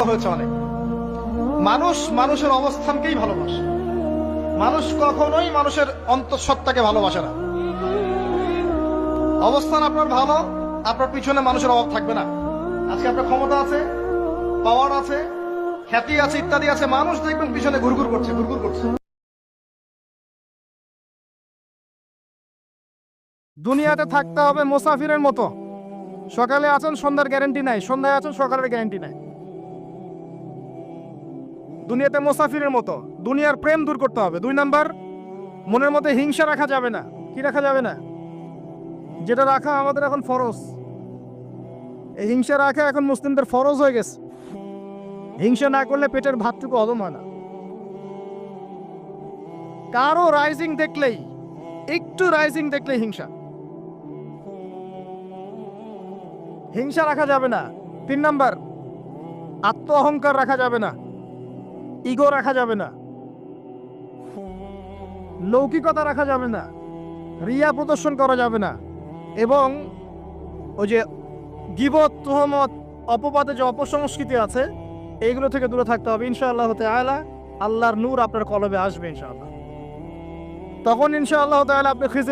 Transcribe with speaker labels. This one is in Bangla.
Speaker 1: হয়েছে অনেক। মানুষ মানুষের অবস্থানকেই ভালোবাসে, মানুষ কখনোই মানুষের অন্তঃসত্ত্বাকে ভালোবাসে না। অবস্থান আপনার ভালো, আপনার পিছনে মানুষের অভাব থাকবে না। আজকে আপনার ক্ষমতা আছে, পাওয়ার আছে, খ্যাতি আছে, ইত্যাদি আছে, মানুষ দেখবেন পিছনে ঘুরঘুর করছে, ঘুরঘুর করছে।
Speaker 2: দুনিয়াতে থাকতে হবে মুসাফিরের মতো। সকালে আছেন, সন্ধ্যার গ্যারান্টি নাই, সন্ধ্যায় আছেন, সকালের গ্যারান্টি নাই। দুনিয়াতে মুসাফিরের মতো। দুনিয়ার প্রেম দূর করতে হবে। 2 নাম্বার, মনের মধ্যে হিংসা রাখা যাবে না। কি রাখা যাবে না? যেটা রাখা আমাদের এখন ফরজ। এই হিংসা রাখা এখন মুসলিমদের ফরজ হয়ে গেছে। হিংসা না করলে পেটের ভাতটুকু হজম হয় না। কারো রাইজিং দেখলেই, একটু রাইজিং দেখলেই হিংসা। হিংসা রাখা যাবে না। 3 নাম্বার, আত্ম অহংকার রাখা যাবে না, ইগো রাখা যাবে না, লৌকিকতা রাখা যাবে না, রিয়া প্রদর্শন করা যাবে না, এবং ওই যে গীবত, তুহমত, অপবাদে যে অপসংস্কৃতি আছে এইগুলো থেকে দূরে থাকতে হবে। ইনশাআল্লাহ তাআলা আল্লাহর নূর আপনার কলবে আসবে ইনশাআল্লাহ। তখন ইনশাআল্লাহ তাআলা আপনি খিজির